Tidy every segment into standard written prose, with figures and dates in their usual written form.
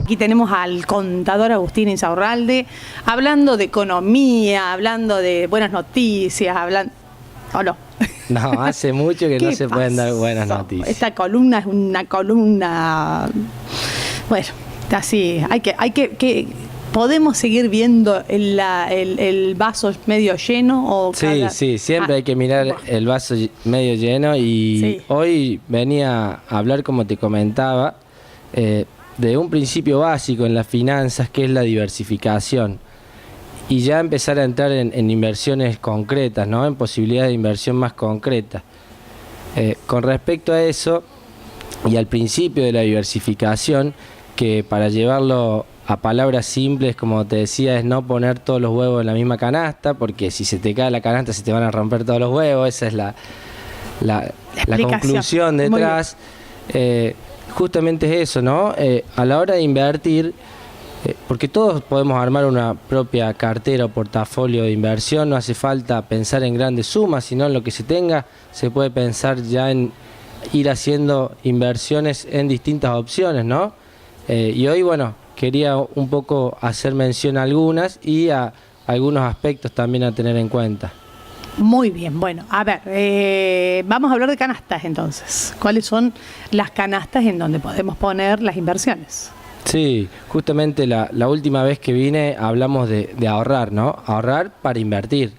Aquí tenemos al contador Agustín Insaurralde hablando de economía, hablando de buenas noticias, hablando... ¿O no? No, hace mucho que no se pueden dar buenas noticias. Esta columna es una columna... Bueno, así, ¿podemos seguir viendo el vaso medio lleno? O sí, siempre hay que mirar el vaso medio lleno y hoy venía a hablar, como te comentaba, de un principio básico en las finanzas, que es la diversificación, y ya empezar a entrar en inversiones concretas, ¿no? En posibilidades de inversión más concretas. Con respecto a eso y al principio de la diversificación, que para llevarlo a palabras simples, como te decía, es no poner todos los huevos en la misma canasta, porque si se te cae la canasta se te van a romper todos los huevos. Esa es la conclusión detrás. Justamente es eso, ¿no? A la hora de invertir, porque todos podemos armar una propia cartera o portafolio de inversión, no hace falta pensar en grandes sumas, sino en lo que se tenga, se puede pensar ya en ir haciendo inversiones en distintas opciones, ¿no? Y hoy, bueno, quería un poco hacer mención a algunas y a algunos aspectos también a tener en cuenta. Muy bien, bueno, a ver, vamos a hablar de canastas entonces. ¿Cuáles son las canastas en donde podemos poner las inversiones? Sí, justamente la última vez que vine hablamos de ahorrar, ¿no? Ahorrar para invertir.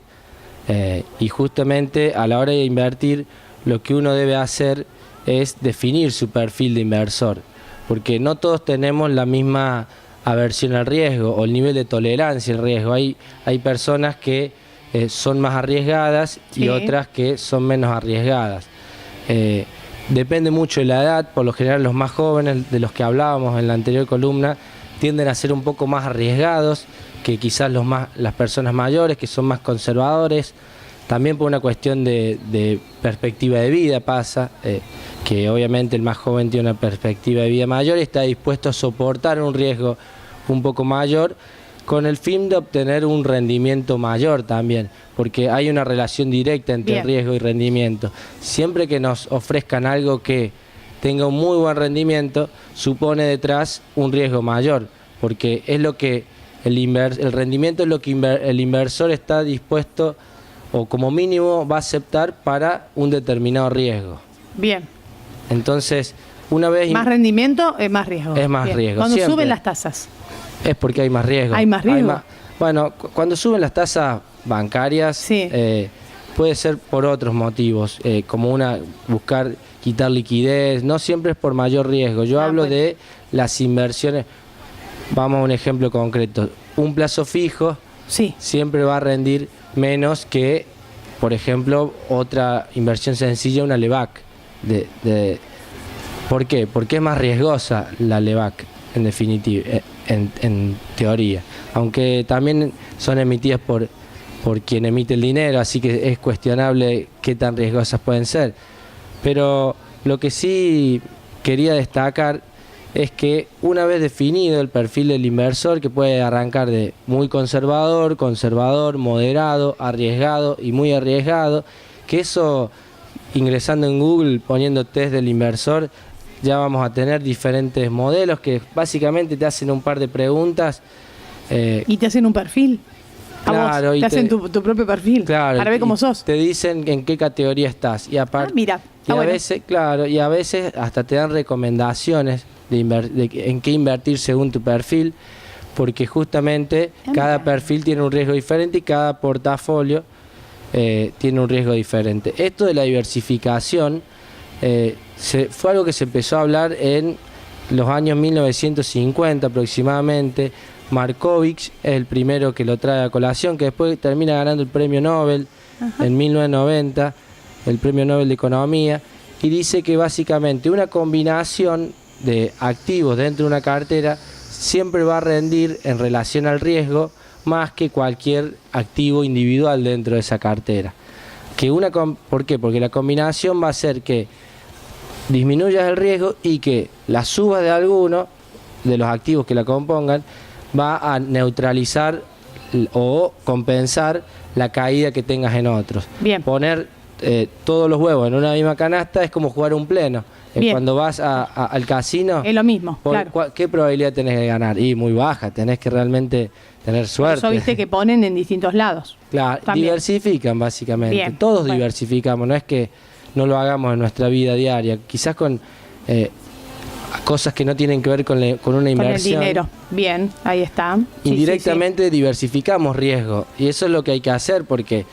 Y justamente a la hora de invertir, lo que uno debe hacer es definir su perfil de inversor, porque no todos tenemos la misma aversión al riesgo o el nivel de tolerancia al riesgo. Hay personas que son más arriesgadas y otras que son menos arriesgadas. Depende mucho de la edad. Por lo general los más jóvenes, de los que hablábamos en la anterior columna, tienden a ser un poco más arriesgados que quizás las personas mayores, que son más conservadores. También por una cuestión de perspectiva de vida pasa, que obviamente el más joven tiene una perspectiva de vida mayor y está dispuesto a soportar un riesgo un poco mayor, con el fin de obtener un rendimiento mayor también, porque hay una relación directa entre riesgo y rendimiento. Siempre que nos ofrezcan algo que tenga un muy buen rendimiento, supone detrás un riesgo mayor, porque es lo que el rendimiento es lo que el inversor está dispuesto o como mínimo va a aceptar para un determinado riesgo. Bien. Entonces, una vez... Más rendimiento es más riesgo. Es más riesgo. Cuando siempre suben las tasas. Es porque hay más riesgo. ¿Hay más riesgo? Bueno, cuando suben las tasas bancarias, puede ser por otros motivos, como buscar quitar liquidez, no siempre es por mayor riesgo. Yo hablo de las inversiones. Vamos a un ejemplo concreto. Un plazo fijo siempre va a rendir menos que, por ejemplo, otra inversión sencilla, una LEVAC. ¿Por qué? Porque es más riesgosa la LEVAC, en definitiva, en teoría. Aunque también son emitidas por quien emite el dinero, así que es cuestionable qué tan riesgosas pueden ser. Pero lo que sí quería destacar es que una vez definido el perfil del inversor, que puede arrancar de muy conservador, moderado, arriesgado y muy arriesgado, que eso, ingresando en Google, poniendo test del inversor, ya vamos a tener diferentes modelos que básicamente te hacen un par de preguntas. Y te hacen un perfil. Claro, te hacen tu propio perfil, claro, para ver cómo sos. Te dicen en qué categoría estás. Y aparte, mira, y a veces hasta te dan recomendaciones de en qué invertir según tu perfil, porque justamente cada perfil tiene un riesgo diferente y cada portafolio tiene un riesgo diferente. Esto de la diversificación fue algo que se empezó a hablar en los años 1950 aproximadamente. Markovich es el primero que lo trae a colación, que después termina ganando el premio Nobel en 1990, el premio Nobel de Economía, y dice que básicamente una combinación de activos dentro de una cartera siempre va a rendir en relación al riesgo más que cualquier activo individual dentro de esa cartera. ¿Por qué? Porque la combinación va a hacer que disminuyas el riesgo y que la suba de alguno de los activos que la compongan va a neutralizar o compensar la caída que tengas en otros. Bien. Poner todos los huevos en una misma canasta es como jugar un pleno. Bien. Cuando vas al casino, Es lo mismo, claro. ¿qué probabilidad tenés de ganar? Y muy baja, tenés que realmente tener Por suerte. eso viste que ponen en distintos lados. Claro, También. diversifican básicamente. Bien, Todos bueno. diversificamos, no es que no lo hagamos en nuestra vida diaria, quizás con cosas que no tienen que ver con una Con el inversión. dinero. Bien, ahí está. Sí, Indirectamente diversificamos riesgo y eso es lo que hay que hacer porque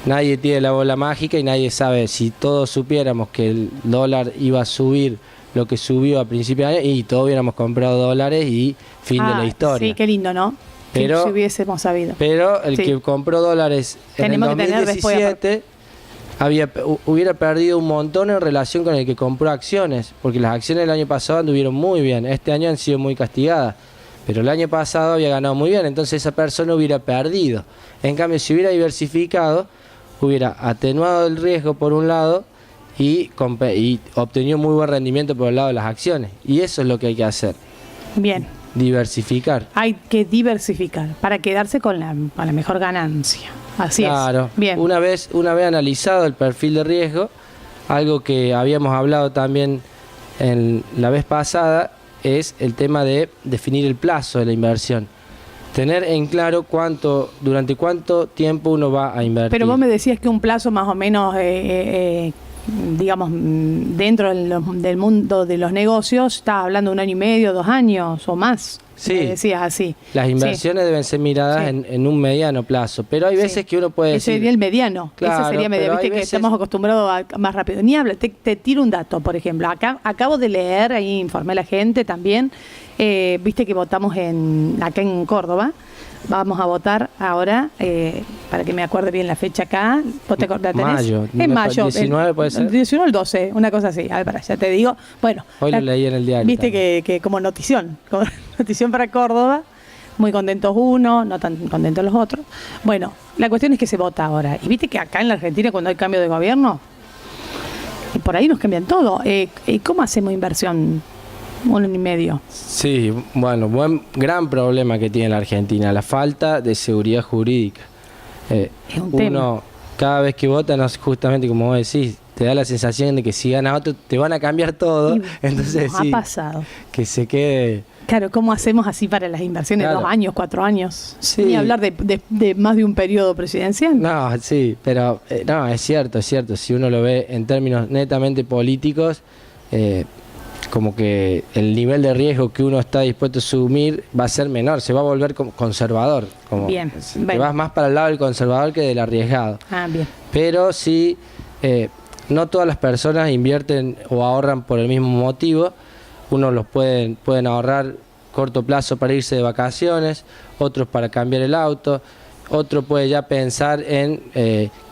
nadie tiene la bola mágica y nadie sabe. Si todos supiéramos que el dólar iba a subir lo que subió a principios de año y todos hubiéramos comprado dólares y fin de la historia. Sí, qué lindo, ¿no? Pero- si hubiésemos sabido. Pero el Sí. que compró dólares Tenemos en que el tener después, 2017 hubiera perdido un montón en relación con el que compró acciones, porque las acciones del año pasado anduvieron muy bien, este año han sido muy castigadas, pero el año pasado había ganado muy bien, entonces esa persona hubiera perdido. En cambio, si hubiera diversificado, hubiera atenuado el riesgo por un lado y obtenido muy buen rendimiento por el lado de las acciones. Y eso es lo que hay que hacer, Bien. diversificar. Hay que diversificar para quedarse con la mejor ganancia. Así Claro, es. Bien. Una vez analizado el perfil de riesgo, algo que habíamos hablado también en la vez pasada es el tema de definir el plazo de la inversión. Tener en claro durante cuánto tiempo uno va a invertir. Pero vos me decías que un plazo más o menos, digamos, dentro del mundo de los negocios, estás hablando de 1 año y medio, 2 años o más. Sí. Me decías así. Las inversiones deben ser miradas Sí. en un mediano plazo, pero hay veces Sí. que uno puede Ese decir... sería el mediano. Claro, Ese sería pero mediano. hay Viste que veces- estamos acostumbrados a más rápido. Ni habla, te tiro un dato, por ejemplo. Acabo de leer, ahí informé a la gente también. Viste que votamos acá en Córdoba. Vamos a votar ahora, para que me acuerde bien la fecha acá. ¿Vos te acordás? ¿Tenés? Mayo. En mayo. 19 puede ser. El 19 o el 12, una cosa así. A ver, ya te digo. Bueno. Hoy lo leí en el diario Viste también. que como notición para Córdoba. Muy contentos unos, no tan contentos los otros. Bueno, la cuestión es que se vota ahora. Y viste que acá en la Argentina, cuando hay cambio de gobierno, por ahí nos cambian todo. ¿Cómo hacemos inversión? 1 año y medio. Sí, bueno, gran problema que tiene la Argentina, la falta de seguridad jurídica. Es un tema. Uno, cada vez que vota, justamente como vos decís, te da la sensación de que si gana otro, te van a cambiar todo. Y Entonces nos ha sí, pasado. que se quede... Claro, ¿cómo hacemos así para las inversiones? Claro. 2 años, 4 años. Sí. Ni hablar de más de un periodo presidencial. No, sí, pero no, es cierto, es cierto. Si uno lo ve en términos netamente políticos, como que el nivel de riesgo que uno está dispuesto a asumir va a ser menor, se va a volver conservador. Bien, Te bueno. vas más para el lado del conservador que del arriesgado. Ah, bien. Pero sí, no todas las personas invierten o ahorran por el mismo motivo. Unos pueden ahorrar corto plazo para irse de vacaciones, otros para cambiar el auto, otro puede ya pensar en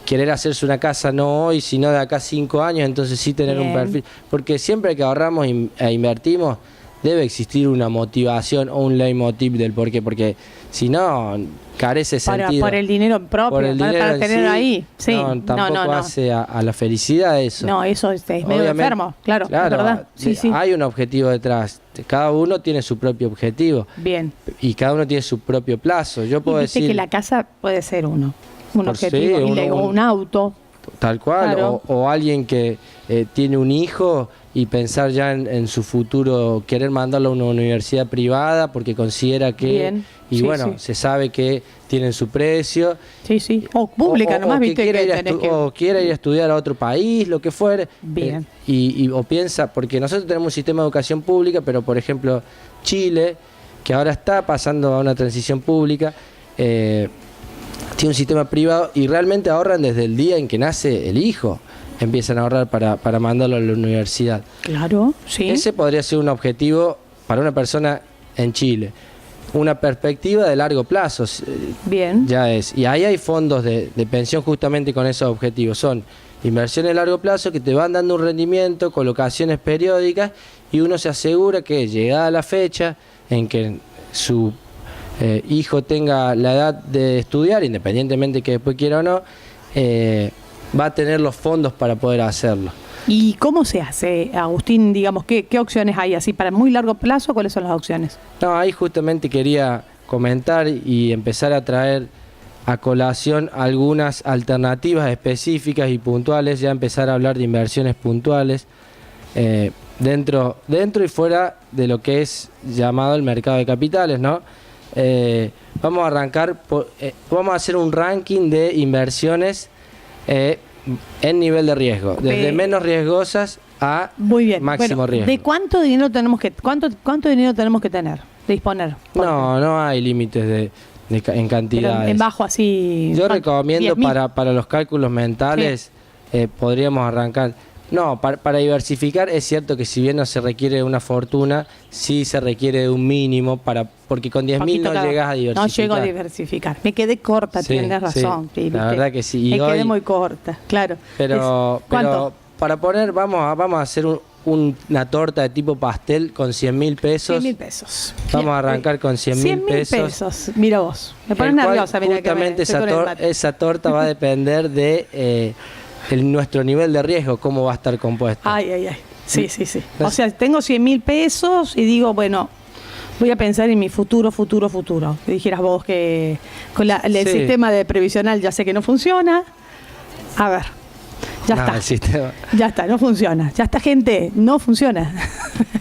querer hacerse una casa no hoy, sino de acá a 5 años, entonces sí tener un Bien. perfil. Porque siempre que ahorramos e invertimos, debe existir una motivación o un leitmotiv del por qué, porque si no, carece sentido. Por el dinero propio, Por el para dinero en tener sí, ahí. Sí, no, tampoco no. hace a la felicidad eso. No, eso es medio Obviamente, enfermo, claro, es verdad. Sí, sí. Hay un objetivo detrás. Cada uno tiene su propio objetivo Bien. y cada uno tiene su propio plazo. Yo Y puedo viste decir que la casa puede ser un Por objetivo, sí, o un auto. tal cual, Claro. o alguien que tiene un hijo y pensar ya en su futuro, querer mandarlo a una universidad privada porque considera que, Bien. y Sí, bueno, sí. se sabe que tienen su precio. Sí, sí. O pública, nomás, que viste quiera que ir a tenés que... o quiera ir a estudiar a otro país, lo que fuere. Bien. O piensa, porque nosotros tenemos un sistema de educación pública, pero por ejemplo Chile, que ahora está pasando a una transición pública, tiene un sistema privado y realmente ahorran desde el día en que nace el hijo. Empiezan a ahorrar para mandarlo a la universidad. Claro, sí. Ese podría ser un objetivo para una persona en Chile. Una perspectiva de largo plazo Bien. ya es. Y ahí hay fondos de pensión justamente con esos objetivos. Son inversiones de largo plazo que te van dando un rendimiento, colocaciones periódicas y uno se asegura que llegada la fecha en que su hijo tenga la edad de estudiar, independientemente que después quiera o no, va a tener los fondos para poder hacerlo. ¿Y cómo se hace, Agustín? Digamos, ¿qué opciones hay así para muy largo plazo? ¿Cuáles son las opciones? No, ahí justamente quería comentar y empezar a traer a colación algunas alternativas específicas y puntuales, ya empezar a hablar de inversiones puntuales. dentro y fuera de lo que es llamado el mercado de capitales, ¿no? Vamos a arrancar, vamos a hacer un ranking de inversiones en nivel de riesgo, desde menos riesgosas a Muy bien. máximo riesgo. ¿De cuánto dinero tenemos que cuánto dinero tenemos que tener, de disponer? No hay límites en cantidades. Pero en bajo así. Yo recomiendo 10.000. para los cálculos mentales, podríamos arrancar. No, para diversificar es cierto que si bien no se requiere una fortuna, sí se requiere de un mínimo, porque con 10.000 no llegas a diversificar. No llego a diversificar. Me quedé corta, Sí, tienes razón. sí, ¿viste? la verdad que sí. Y Me quedé hoy- muy corta, claro. Pero ¿Cuánto? para poner, vamos a hacer una torta de tipo pastel con 100.000 pesos. 100.000 pesos. Vamos a arrancar con 100.000 pesos. Mira vos. Me pones el cual nerviosa, mira que justamente estoy con el mate. esa torta va a depender de nuestro nivel de riesgo, cómo va a estar compuesta. Ay. Sí. O sea, tengo 100.000 pesos y digo, bueno, voy a pensar en mi futuro. Que dijeras vos que con el Sí. sistema de previsional ya sé que no funciona. A ver, ya No, está. el sistema- Ya está, no funciona. Ya está, gente, no funciona.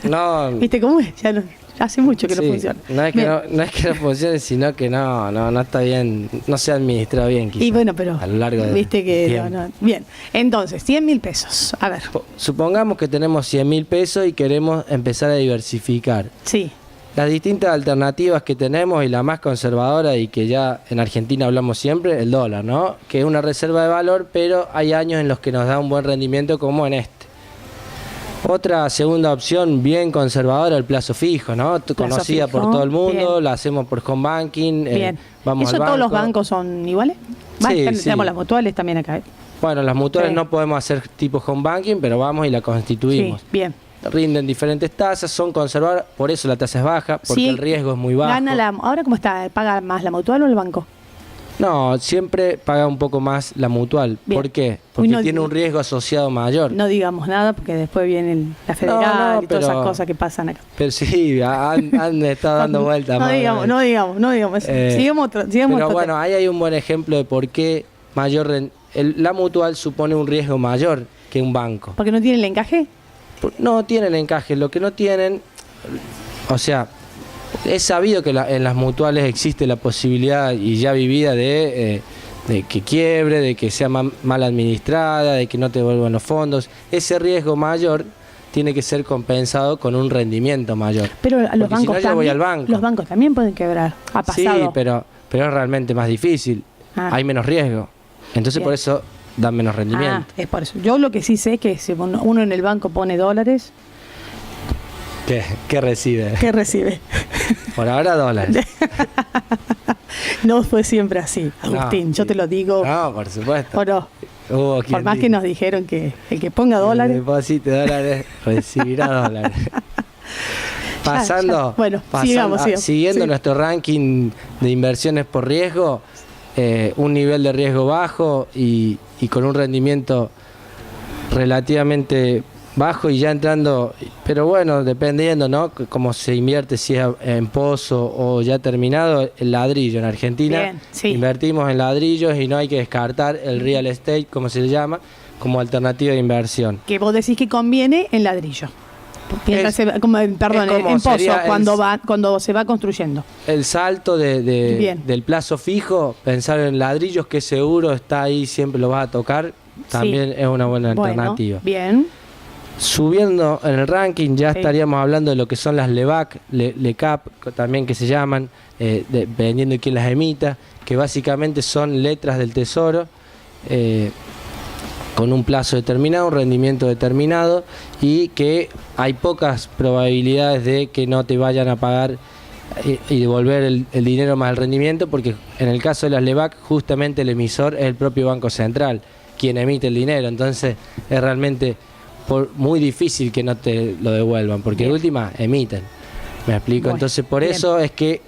No, ¿Viste cómo es? Ya hace mucho que no sí, funciona. no es que Bien. no es que no funcione, sino que no está bien, no se ha administrado bien quizás, Y bueno, pero a lo largo de viste que tiempo. no. Bien, entonces, 100.000 pesos. A ver, Supongamos que tenemos 100.000 pesos y queremos empezar a diversificar. sí. Las distintas alternativas que tenemos y la más conservadora y que ya en Argentina hablamos siempre, el dólar, ¿no? Que es una reserva de valor, pero hay años en los que nos da un buen rendimiento como en este. Otra segunda opción bien conservadora, el plazo fijo, ¿no? Conocida fijo, por todo el mundo, bien. la hacemos por home banking, Bien. vamos ¿Eso al banco. todos los bancos son iguales? Sí, sí. Tenemos las mutuales también acá. ¿eh? Bueno, las mutuales Sí. no podemos hacer tipo home banking, pero vamos y la constituimos. Sí, bien. Rinden diferentes tasas, son conservadoras, por eso la tasa es baja, porque Sí. el riesgo es muy bajo. ¿Ahora cómo está? ¿Paga más la mutual o el banco? No, siempre paga un poco más la mutual. Bien. ¿Por qué? Porque Uy, no tiene diga- un riesgo asociado mayor. No digamos nada porque después viene la federal No, y todas pero- esas cosas que pasan acá. Pero sí, han estado dando vueltas. No más digamos, o no menos. digamos. Eh, Sigamos Pero otro bueno, tema. ahí hay un buen ejemplo de por qué la mutual supone un riesgo mayor que un banco. ¿Porque no tiene el encaje? No tienen encaje, lo que no tienen, o sea, es sabido que en las mutuales existe la posibilidad y ya vivida de que quiebre, de que sea mal administrada, de que no te devuelvan los fondos. Ese riesgo mayor tiene que ser compensado con un rendimiento mayor. Pero a los Porque si bancos no, ya voy también, al banco. los bancos también pueden quebrar. Ha Sí, pasado. pero es realmente más difícil. Ah. Hay menos riesgo. Entonces Bien. por eso dan menos rendimiento. Es por eso. Yo lo que sí sé es que si uno en el banco pone dólares, ¿Qué recibe? ¿qué recibe? Por ahora dólares. No fue siempre así, Agustín. No, Yo te lo digo. No, por supuesto. O no. Hubo Por quien más que dijo, nos dijeron que el que ponga dólares. deposite dólares, recibirá dólares. Pasando, Bueno, sigamos. siguiendo Sí. nuestro ranking de inversiones por riesgo, un nivel de riesgo bajo y con un rendimiento relativamente bajo y ya entrando, pero bueno, dependiendo, ¿no? Cómo se invierte, si es en pozo o ya terminado, el ladrillo. En Argentina Bien, sí. invertimos en ladrillos y no hay que descartar el real estate, como se le llama, como alternativa de inversión. Que vos decís que conviene en ladrillo. Mientras perdón, es como en pozo, sería cuando se va construyendo. El salto Bien. del plazo fijo, pensar en ladrillos, que seguro está ahí, siempre lo vas a tocar, también es una buena alternativa. Bueno, bien. Subiendo en el ranking ya Sí. estaríamos hablando de lo que son las LEVAC, LECAP también que se llaman, dependiendo de quién las emita, que básicamente son letras del tesoro, con un plazo determinado, un rendimiento determinado y que hay pocas probabilidades de que no te vayan a pagar y devolver el dinero más el rendimiento, porque en el caso de las LEVAC justamente el emisor es el propio Banco Central quien emite el dinero, entonces es realmente muy difícil que no te lo devuelvan, porque de última emiten, ¿me explico? Bueno, Entonces por bien. eso es que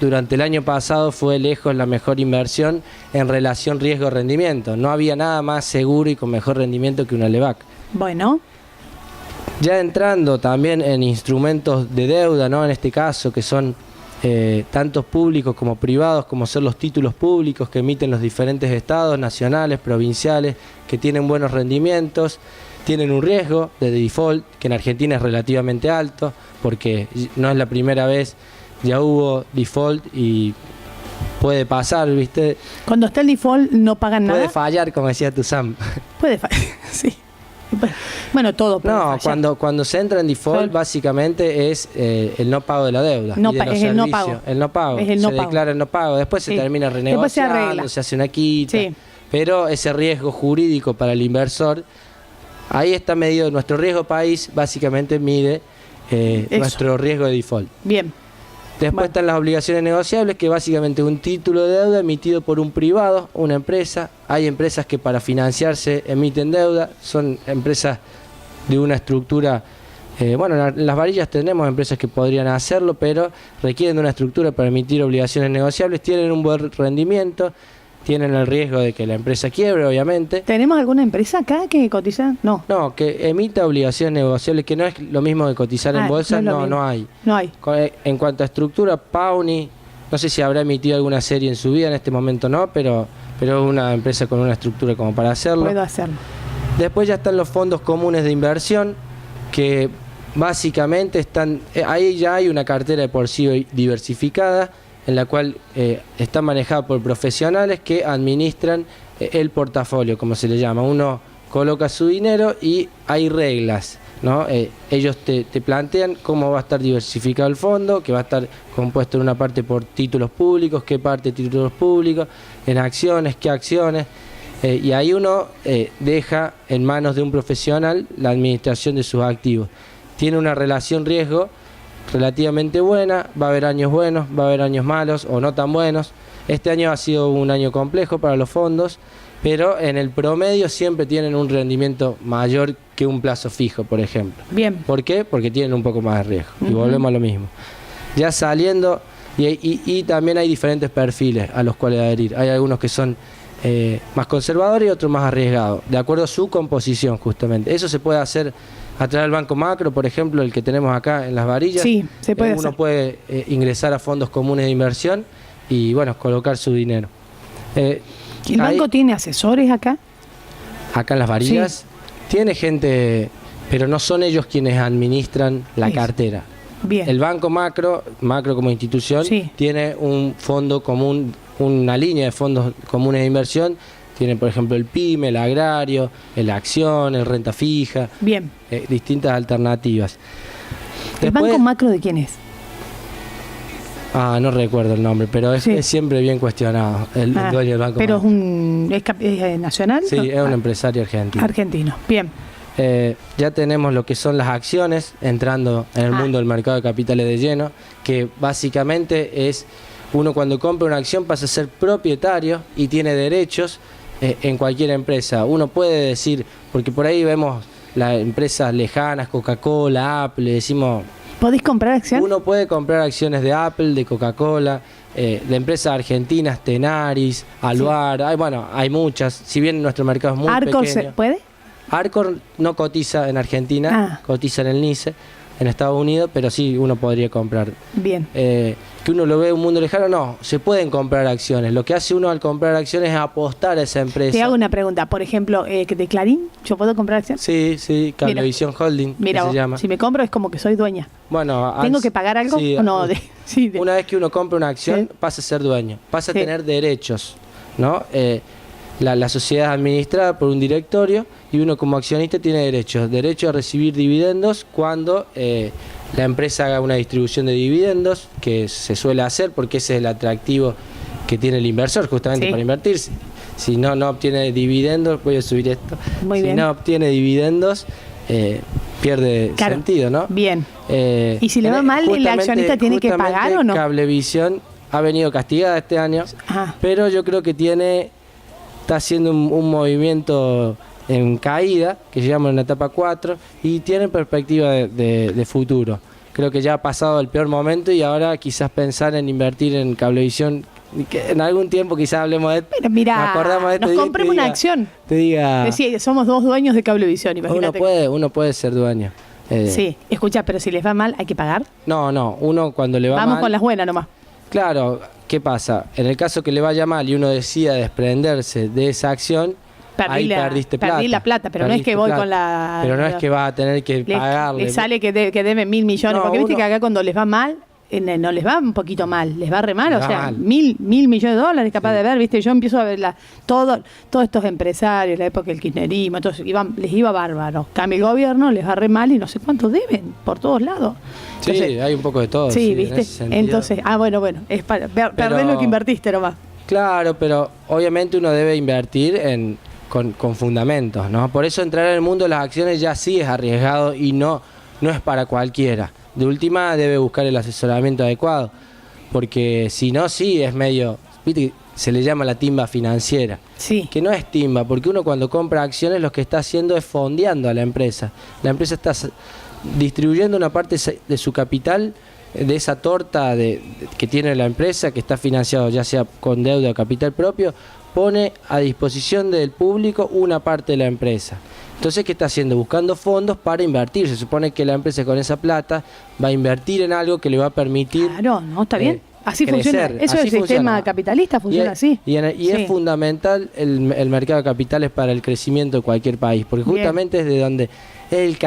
durante el año pasado fue lejos la mejor inversión en relación riesgo-rendimiento, no había nada más seguro y con mejor rendimiento que una LEVAC. Bueno, Ya entrando también en instrumentos de deuda, ¿no? En este caso, que son tantos públicos como privados, como son los títulos públicos que emiten los diferentes estados, nacionales, provinciales, que tienen buenos rendimientos. tienen un riesgo de default que en Argentina es relativamente alto, porque no es la primera vez, ya hubo default y puede pasar, ¿viste? Cuando está el default no pagan nada. Puede fallar, como decía tu Sam. Puede fallar, sí. Bueno, todo puede No, fallar. cuando se entra en default, básicamente es el no pago de la deuda. No y de los es el no servicios. pago. El no pago. Es el no se pago. declara el no pago. Después Sí. se termina Después se arregla. renegociando, se hace una quita. Sí. Pero ese riesgo jurídico para el inversor, ahí está medido. Nuestro riesgo país básicamente mide nuestro riesgo de default. Bien. Después Bueno. están las obligaciones negociables, que básicamente un título de deuda emitido por un privado, una empresa. Hay empresas que para financiarse emiten deuda, son empresas de una estructura, bueno, en las varillas tenemos empresas que podrían hacerlo, pero requieren de una estructura para emitir obligaciones negociables, tienen un buen rendimiento, tienen el riesgo de que la empresa quiebre, obviamente. ¿Tenemos alguna empresa acá que cotiza? No. No, que emita obligaciones negociables, que no es lo mismo que cotizar en bolsa, no es lo no, mismo. no hay. No hay. En cuanto a estructura, Pauni, no sé si habrá emitido alguna serie en su vida, en este momento no, pero es una empresa con una estructura como para hacerlo. Puedo hacerlo. Después ya están los fondos comunes de inversión, que básicamente están, ahí ya hay una cartera de por sí diversificada, en la cual está manejada por profesionales que administran el portafolio, como se le llama. Uno coloca su dinero y hay reglas, ¿no? Ellos te plantean cómo va a estar diversificado el fondo, que va a estar compuesto en una parte por títulos públicos, qué parte de títulos públicos, en acciones, qué acciones. Y ahí uno deja en manos de un profesional la administración de sus activos. Tiene una relación riesgo relativamente buena, va a haber años buenos, va a haber años malos o no tan buenos. Este año ha sido un año complejo para los fondos, pero en el promedio siempre tienen un rendimiento mayor que un plazo fijo, por ejemplo. Bien. ¿Por qué? Porque tienen un poco más de riesgo. Y volvemos a lo mismo. Ya saliendo, y también hay diferentes perfiles a los cuales adherir. Hay algunos que son más conservadores y otros más arriesgados, de acuerdo a su composición justamente. Eso se puede hacer a través del Banco Macro, por ejemplo, el que tenemos acá en las varillas. Sí, se puede Uno hacer. puede ingresar a fondos comunes de inversión y, bueno, colocar su dinero. ¿El banco tiene asesores acá? Acá en las varillas tiene gente, pero no son ellos quienes administran la cartera. Bien. El Banco Macro como institución, tiene un fondo común, una línea de fondos comunes de inversión. Tiene, por ejemplo, el PYME, el agrario, el acción, el renta fija. Bien. Distintas alternativas. ¿El Banco Macro de quién es? No recuerdo el nombre, pero es siempre bien cuestionado el dueño del Banco Pero Macro. ¿es nacional? Sí, es un empresario argentino. Argentino, bien. Ya tenemos lo que son las acciones entrando en el mundo del mercado de capitales de lleno, que básicamente es uno cuando compra una acción pasa a ser propietario y tiene derechos en cualquier empresa. Uno puede decir, porque por ahí vemos las empresas lejanas, Coca-Cola, Apple, decimos... ¿Podés comprar acciones? Uno puede comprar acciones de Apple, de Coca-Cola, de empresas argentinas, Tenaris, Aluar, hay muchas, si bien nuestro mercado es muy ¿Arcor pequeño. se puede? Arcor no cotiza en Argentina, cotiza en el NICE, en Estados Unidos, pero sí uno podría comprar. Bien. Que uno lo ve un mundo lejano, no, se pueden comprar acciones. Lo que hace uno al comprar acciones es apostar a esa empresa. Te hago una pregunta, por ejemplo, de Clarín, ¿yo puedo comprar acciones? Sí, Cablevisión Holding, mira, que se llama. Si me compro es como que soy dueña. Bueno, ¿tengo que pagar algo o no? Una vez que uno compra una acción, pasa a ser dueño, pasa a tener derechos, ¿no? La sociedad es administrada por un directorio y uno como accionista tiene derecho a recibir dividendos cuando la empresa haga una distribución de dividendos, que se suele hacer porque ese es el atractivo que tiene el inversor justamente para invertir. Si no obtiene dividendos, voy a subir esto, no obtiene dividendos, pierde sentido, ¿no? Bien. ¿Y si le va mal, el accionista tiene que pagar o no? Cablevisión ha venido castigada este año, pero yo creo que está haciendo un movimiento en caída, que llegamos en la etapa 4, y tiene perspectiva de futuro. Creo que ya ha pasado el peor momento y ahora quizás pensar en invertir en Cablevisión, que en algún tiempo quizás hablemos de esto. Pero mira, nos compremos una acción. Te diga... Decía, somos dos dueños de Cablevisión, imagínate. Uno puede ser dueño. Sí, escucha, pero si les va mal, ¿hay que pagar? No, uno cuando le va mal... Vamos con las buenas nomás. Claro, ¿qué pasa? En el caso que le vaya mal y uno decida desprenderse de esa acción, ahí perdiste plata. Perdí la plata, pero no es que voy con la... Pero no es que vas a tener que pagarle. Le sale que deben 1.000 millones, No, porque viste que acá cuando les va mal, no les va un poquito mal, les va re mal, Les o va sea, mal. 1.000 millones de dólares capaz de ver, viste, yo empiezo a ver todos estos empresarios, la época del kirchnerismo, entonces les iba bárbaro, cambia el gobierno, les va re mal y no sé cuánto deben, por todos lados. Sí, Entonces, hay un poco de todo. sí, En viste, ese sentido. entonces, bueno, es para perder lo que invertiste nomás. Claro, pero obviamente uno debe invertir con fundamentos, ¿no? Por eso entrar en el mundo de las acciones ya sí es arriesgado y no es para cualquiera. De última debe buscar el asesoramiento adecuado, porque si no, sí es medio, viste, se le llama la timba financiera, Sí. que no es timba, porque uno cuando compra acciones lo que está haciendo es fondeando a la empresa. La empresa está distribuyendo una parte de su capital, de esa torta que tiene la empresa, que está financiado ya sea con deuda o capital propio, pone a disposición del público una parte de la empresa. Entonces, ¿qué está haciendo? Buscando fondos para invertir. Se supone que la empresa con esa plata va a invertir en algo que le va a permitir... Claro, ¿no? Está bien. Así crecer. funciona. Eso Así es el sistema funciona. capitalista, funciona así. Y Sí. es fundamental el mercado de capitales para el crecimiento de cualquier país, porque Bien. justamente es de donde es el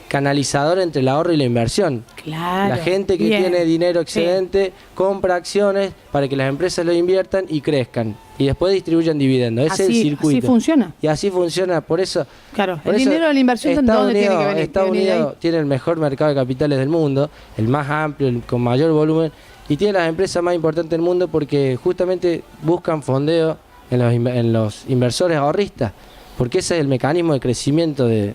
canalizador entre el ahorro y la inversión. Claro. La gente que Bien. tiene dinero excedente compra acciones para que las empresas lo inviertan y crezcan. Y después distribuyan dividendos. Ese es el circuito. Así funciona. Y así funciona. Por eso, Claro, por el eso dinero de la inversión, Estados ¿dónde tiene que Unidos- venir? Estados ¿Tiene que venir Unidos tiene el mejor mercado de capitales del mundo, el más amplio, con mayor volumen, y tiene las empresas más importantes del mundo porque justamente buscan fondeo en los inversores ahorristas. Porque ese es el mecanismo de crecimiento de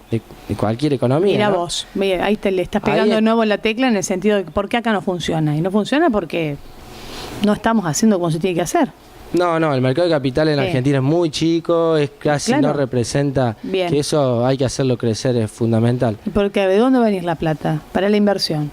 cualquier economía. Mira ¿no? vos, mira, ahí te le estás pegando Ahí de es- nuevo en la tecla en el sentido de por qué acá no funciona. Y no funciona porque no estamos haciendo como se tiene que hacer. No, el mercado de capitales en Sí. Argentina es muy chico, es casi Claro. no representa, Bien. que eso hay que hacerlo crecer, es fundamental. ¿Y porque de dónde va a venir la plata? Para la inversión.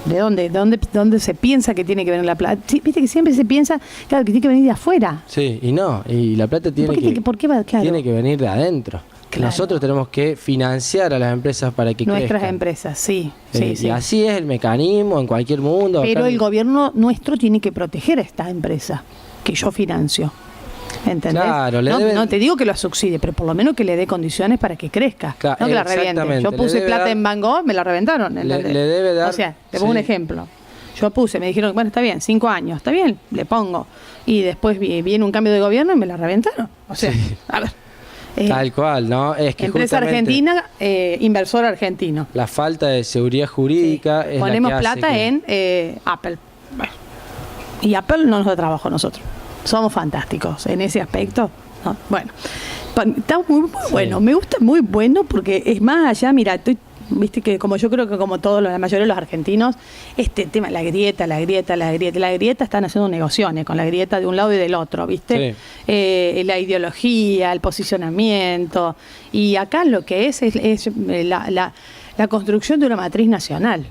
¿De dónde? ¿Dónde se piensa que tiene que venir la plata? Sí, viste que siempre se piensa, claro, que tiene que venir de afuera. Sí, y la plata tiene ¿Por qué va? Claro. tiene que venir de adentro. Claro. Nosotros tenemos que financiar a las empresas para que Nuestras crezcan. empresas, sí. Sí, Y sí. así es el mecanismo en cualquier mundo. Pero Acá- el gobierno nuestro tiene que proteger a esta empresa que yo financio. ¿Entendés? Claro, le no, deben- no te digo que lo subsidie, pero por lo menos que le dé condiciones para que crezca. Claro, No que la reviente. exactamente, Yo le puse debe plata dar- en Van Gogh, me la reventaron. ¿entendés? le debe dar- O sea, te pongo un sí. ejemplo. Yo puse, me dijeron, bueno, está bien, 5 años, está bien, le pongo. Y después viene un cambio de gobierno y me la reventaron. O sea, a ver. Tal cual, ¿no? Es que Empresa justamente argentina, inversor argentino. la falta de seguridad jurídica Sí. es la Ponemos que hace plata que- en Apple. Bueno. Y Apple no nos da trabajo a nosotros. Somos fantásticos en ese aspecto. ¿no? Bueno, está muy bueno. Me gusta muy bueno porque es más allá, mira, viste que como yo creo que como todos la mayoría de los argentinos, este tema, la grieta están haciendo negociaciones con la grieta de un lado y del otro, viste. La ideología, el posicionamiento, y acá lo que es la construcción de una matriz nacional.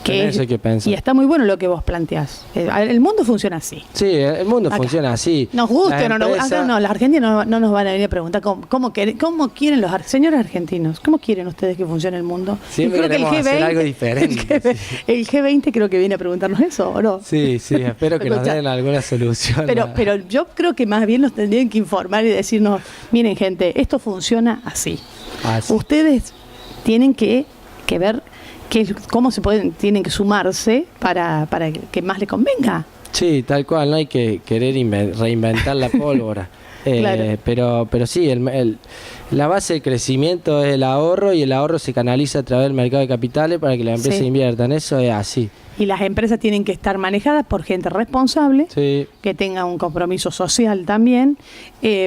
En eso hay que pensar. Y está muy bueno lo que vos planteás. El mundo funciona así. Sí, el mundo Acá. funciona así. Nos guste Las o no nos guste. empresas- Acá no, los argentinos no nos van a venir a preguntar cómo quieren los señores argentinos, cómo quieren ustedes que funcione el mundo. Siempre Y creo que queremos hacer algo diferente, El G20 creo que viene a preguntarnos eso, ¿o no? Sí, espero que nos Escuchá. den alguna solución. Pero yo creo que más bien nos tendrían que informar y decirnos, miren gente, esto funciona así. Así. Ustedes tienen que ver cómo tienen que sumarse para que más les convenga. Sí, tal cual, no hay que querer reinventar la pólvora. Claro. Pero sí, la base del crecimiento es el ahorro y el ahorro se canaliza a través del mercado de capitales para que las empresas Sí. inviertan. Eso es así. Y las empresas tienen que estar manejadas por gente responsable, Sí. que tenga un compromiso social también,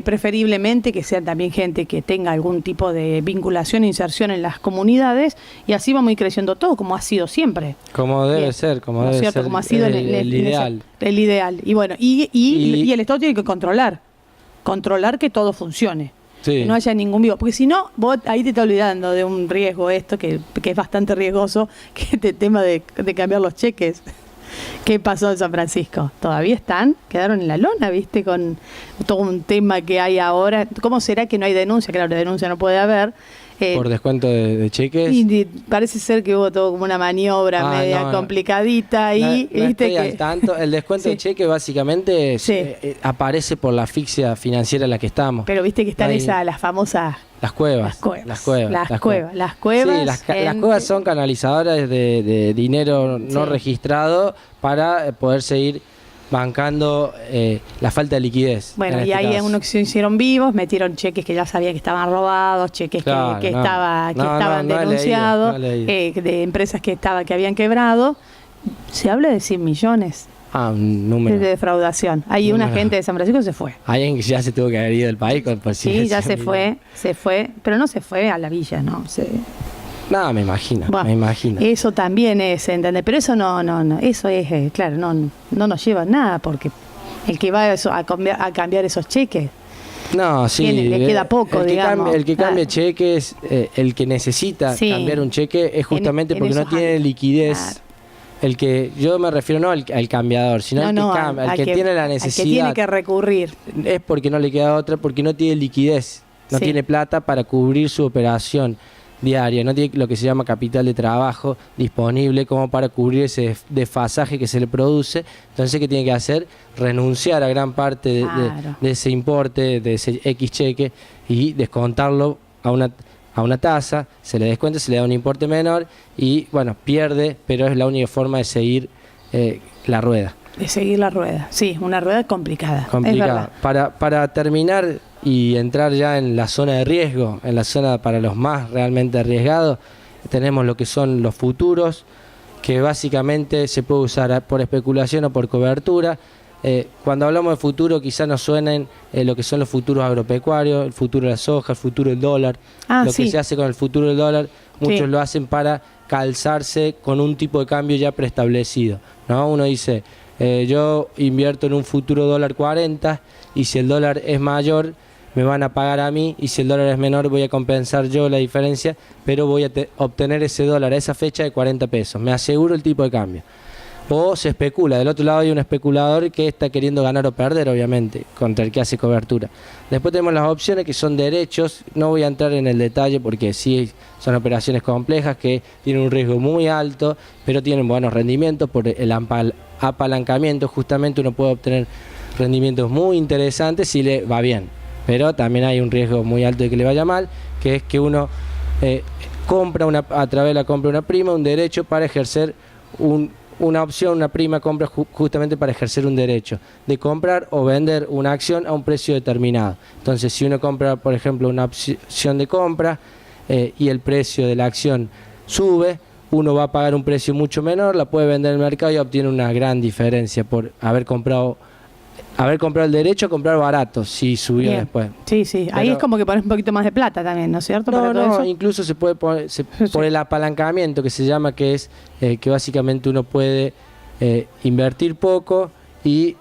preferiblemente que sean también gente que tenga algún tipo de vinculación e inserción en las comunidades, y así vamos a ir creciendo todo, como ha sido siempre. Como debe Bien. ser, como ¿No es debe cierto? ser Como ha sido el en ideal. el ideal. Y bueno, y Y- el Estado tiene que controlar que todo funcione. Sí. Que no haya ningún vivo. Porque si no, vos ahí te estás olvidando de un riesgo que es bastante riesgoso, que es este tema de cambiar los cheques. ¿Qué pasó en San Francisco? Todavía quedaron en la lona, ¿viste? Con todo un tema que hay ahora. ¿Cómo será que no hay denuncia? Claro, denuncia no puede haber. por descuento de cheques. Y parece ser que hubo todo como una maniobra media complicadita y no viste estoy al tanto. El descuento de cheque básicamente aparece por la asfixia financiera en la que estamos. Pero viste que están las famosas... Las cuevas. Las cuevas. Las cuevas. Sí, las cuevas son canalizadoras de dinero no registrado para poder seguir bancando la falta de liquidez. Bueno, y hay unos que se hicieron vivos, metieron cheques que ya sabía que estaban robados, cheques que estaban denunciados, de empresas que habían quebrado. Se habla de 100 millones. Un número. De defraudación. Hay una gente de San Francisco que se fue. Alguien que ya se tuvo que haber ido del país. Sí, ya se fue, pero no se fue a la villa, ¿no? No, me imagino, Eso también es, ¿entendés? Pero eso no, eso es, claro, no nos lleva a nada, porque el que va a cambiar esos cheques, no, sí, le queda poco, digamos. El que cambia cheques, el que necesita cambiar un cheque es justamente porque no tiene liquidez. Claro. El que yo me refiero no al cambiador, sino al que tiene la necesidad. Al que tiene que recurrir. Es porque no le queda otra, porque no tiene liquidez, no tiene plata para cubrir su operación diaria, no tiene lo que se llama capital de trabajo disponible como para cubrir ese desfasaje que se le produce. Entonces, ¿qué tiene que hacer? Renunciar a gran parte de ese importe, de ese X cheque y descontarlo a una tasa, se le descuenta, se le da un importe menor y, bueno, pierde, pero es la única forma de seguir la rueda. De seguir la rueda, sí, una rueda complicada. Complicada. Para terminar y entrar ya en la zona de riesgo, en la zona para los más realmente arriesgados, tenemos lo que son los futuros, que básicamente se puede usar por especulación o por cobertura. Cuando hablamos de futuro quizás nos suenen lo que son los futuros agropecuarios, el futuro de la soja, el futuro del dólar. Que se hace con el futuro del dólar, muchos lo hacen para calzarse con un tipo de cambio ya preestablecido, ¿no? Uno dice, yo invierto en un futuro dólar 40 y si el dólar es mayor me van a pagar a mí y si el dólar es menor voy a compensar yo la diferencia, pero voy a obtener ese dólar a esa fecha de 40 pesos. Me aseguro el tipo de cambio. O se especula, del otro lado hay un especulador que está queriendo ganar o perder, obviamente, contra el que hace cobertura. Después tenemos las opciones que son derechos, no voy a entrar en el detalle porque sí son operaciones complejas que tienen un riesgo muy alto, pero tienen buenos rendimientos por el apalancamiento. Justamente uno puede obtener rendimientos muy interesantes si le va bien, pero también hay un riesgo muy alto de que le vaya mal, que es que uno compra a través de la compra de una prima, un derecho para ejercer una opción, una prima compra justamente para ejercer un derecho de comprar o vender una acción a un precio determinado. Entonces, si uno compra, por ejemplo, una opción de compra y el precio de la acción sube, uno va a pagar un precio mucho menor, la puede vender en el mercado y obtiene una gran diferencia por haber comprado el derecho a comprar barato, si subió después. Sí, pero ahí es como que pones un poquito más de plata también, ¿no es cierto? No, incluso se puede poner, por el apalancamiento que se llama, que es que básicamente uno puede invertir poco y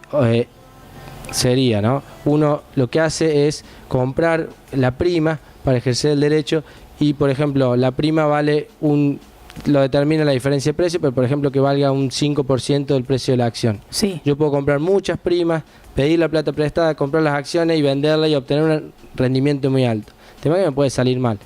sería, ¿no? Uno lo que hace es comprar la prima para ejercer el derecho y, por ejemplo, la prima vale lo determina la diferencia de precio, pero por ejemplo que valga un 5% del precio de la acción. Sí. Yo puedo comprar muchas primas, pedir la plata prestada, comprar las acciones y venderla y obtener un rendimiento muy alto. El tema que me puede salir mal.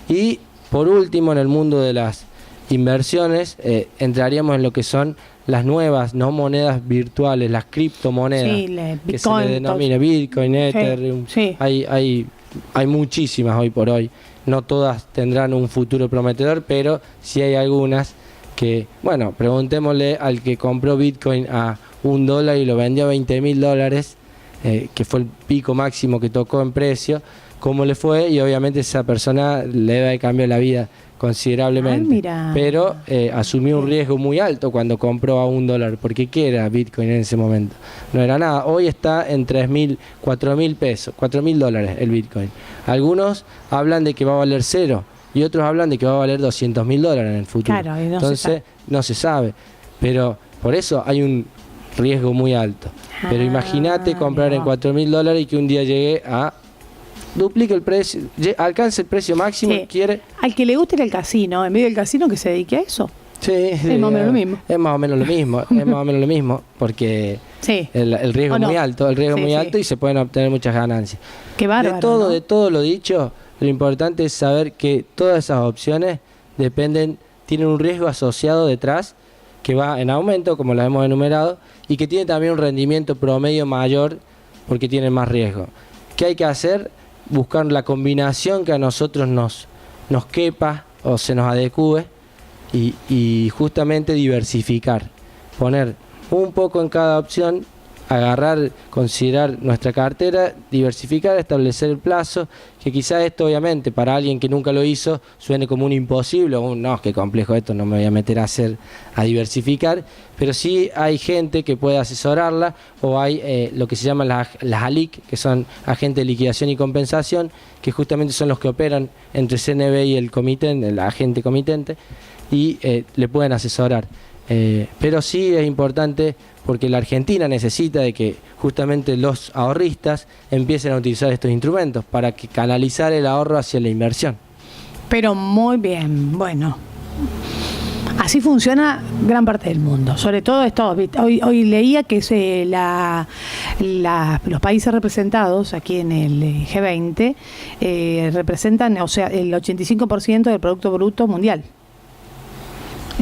Y por último, en el mundo de las inversiones, entraríamos en lo que son las nuevas monedas virtuales, las criptomonedas, que se le denomina Bitcoin, Ethereum. Sí. Hay muchísimas hoy por hoy. No todas tendrán un futuro prometedor, pero sí hay algunas que, bueno, preguntémosle al que compró Bitcoin a $1 y lo vendió a $20.000, que fue el pico máximo que tocó en precio, cómo le fue, y obviamente esa persona le debe cambiar la vida considerablemente. Pero asumió un riesgo muy alto cuando compró a $1, porque ¿qué era Bitcoin en ese momento? No era nada. Hoy está en 3.000, 4.000 pesos, $4.000 el Bitcoin. Algunos hablan de que va a valer 0 y otros hablan de que va a valer $200.000 en el futuro. Claro, entonces no se sabe. Pero por eso hay un riesgo muy alto. Pero imagínate comprar en $4.000 y que un día llegue a duplique el precio, alcance el precio máximo que quiere. Al que le guste el casino, en medio del casino, que se dedique a eso. Sí, es más o menos lo mismo. Es más o menos lo mismo, es más o menos lo mismo, porque el riesgo es muy alto, y se pueden obtener muchas ganancias. Qué bárbaro. De todo lo dicho, lo importante es saber que todas esas opciones tienen un riesgo asociado detrás que va en aumento, como lo hemos enumerado, y que tiene también un rendimiento promedio mayor porque tienen más riesgo. ¿Qué hay que hacer? Buscar la combinación que a nosotros nos quepa o se nos adecue y justamente diversificar, poner un poco en cada opción, considerar nuestra cartera, diversificar, establecer el plazo, que quizás esto obviamente para alguien que nunca lo hizo suene como un imposible, o no, qué complejo esto, no me voy a meter a diversificar, pero sí hay gente que puede asesorarla, o hay lo que se llaman las ALIC, que son agentes de liquidación y compensación, que justamente son los que operan entre CNB y el agente comitente, y le pueden asesorar. Pero sí es importante porque la Argentina necesita de que justamente los ahorristas empiecen a utilizar estos instrumentos para canalizar el ahorro hacia la inversión. Pero muy bien, bueno. Así funciona gran parte del mundo, sobre todo Estados Unidos. Hoy leía que los países representados aquí en el G20 representan, o sea, el 85% del Producto Bruto Mundial.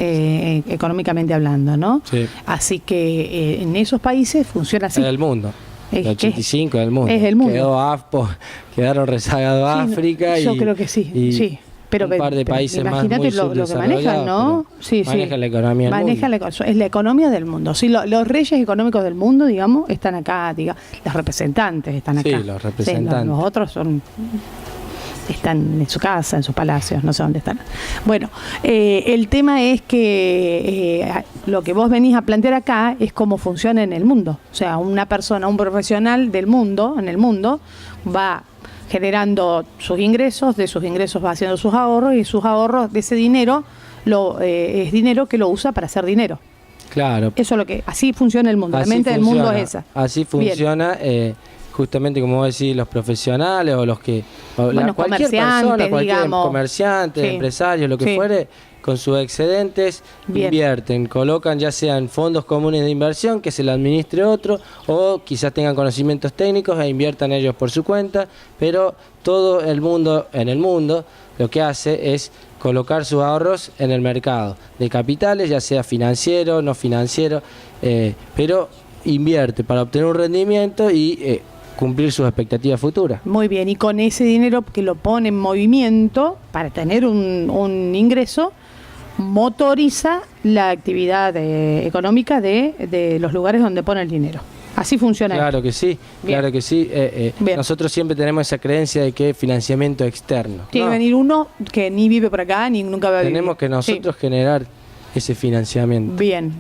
Económicamente hablando, ¿no? Sí. Así que en esos países funciona así. Es del mundo. El 85 del mundo. Es del mundo. Quedaron rezagados África. Yo creo que sí, sí. Pero, un par de países más muy lo que manejan, ¿no? Sí, manejan la economía del mundo. Es la economía del mundo. Sí, los reyes económicos del mundo, digamos, están acá, los representantes están acá. Sí, los representantes. Sí, los otros están en su casa, en sus palacios, no sé dónde están. Bueno, el tema es que lo que vos venís a plantear acá es cómo funciona en el mundo. O sea, una persona, un profesional del mundo, en el mundo, va generando sus ingresos, de sus ingresos va haciendo sus ahorros, y sus ahorros de ese dinero es dinero que lo usa para hacer dinero. Claro. Eso es lo que, así funciona el mundo, la mente del mundo es esa. Así funciona. Justamente como vos decís, los profesionales o los que cualquier persona, cualquier comerciante, sí, empresario, lo que fuere, con sus excedentes invierten, colocan ya sea en fondos comunes de inversión que se lo administre otro, o quizás tengan conocimientos técnicos e inviertan ellos por su cuenta, pero todo el mundo en el mundo lo que hace es colocar sus ahorros en el mercado de capitales, ya sea financiero, no financiero, pero invierte para obtener un rendimiento y cumplir sus expectativas futuras. Muy bien, y con ese dinero que lo pone en movimiento para tener un ingreso, motoriza la actividad económica de los lugares donde pone el dinero. Así funciona. Claro que sí, bien. Claro que sí. Nosotros siempre tenemos esa creencia de que es financiamiento externo. Tiene que venir uno que ni vive por acá, ni nunca va a vivir. Tenemos que nosotros generar ese financiamiento. Bien.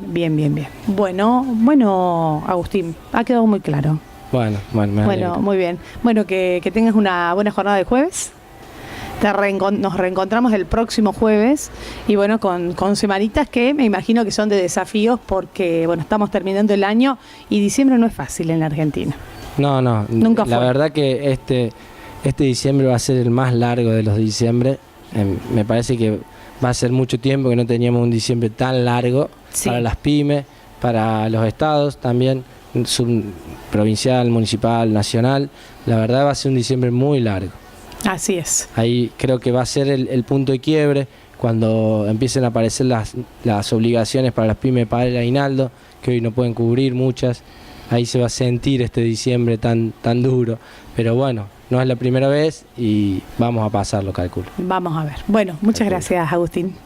Bueno, Agustín, ha quedado muy claro. Bueno, muy bien. Bueno, que tengas una buena jornada de jueves. Nos reencontramos el próximo jueves y bueno, con semanitas que me imagino que son de desafíos porque bueno, estamos terminando el año y diciembre no es fácil en la Argentina. No, nunca fue. La verdad que este diciembre va a ser el más largo de los diciembre. Me parece que va a ser mucho tiempo que no teníamos un diciembre tan largo, sí, para las pymes, para los estados también, provincial, municipal, nacional. La verdad va a ser un diciembre muy largo. Así es. Ahí creo que va a ser el punto de quiebre cuando empiecen a aparecer las obligaciones para las pymes de pagar el aguinaldo, que hoy no pueden cubrir muchas. Ahí se va a sentir este diciembre tan duro. Pero bueno, no es la primera vez y vamos a pasarlo, calculo. Vamos a ver. Bueno, muchas gracias, Agustín.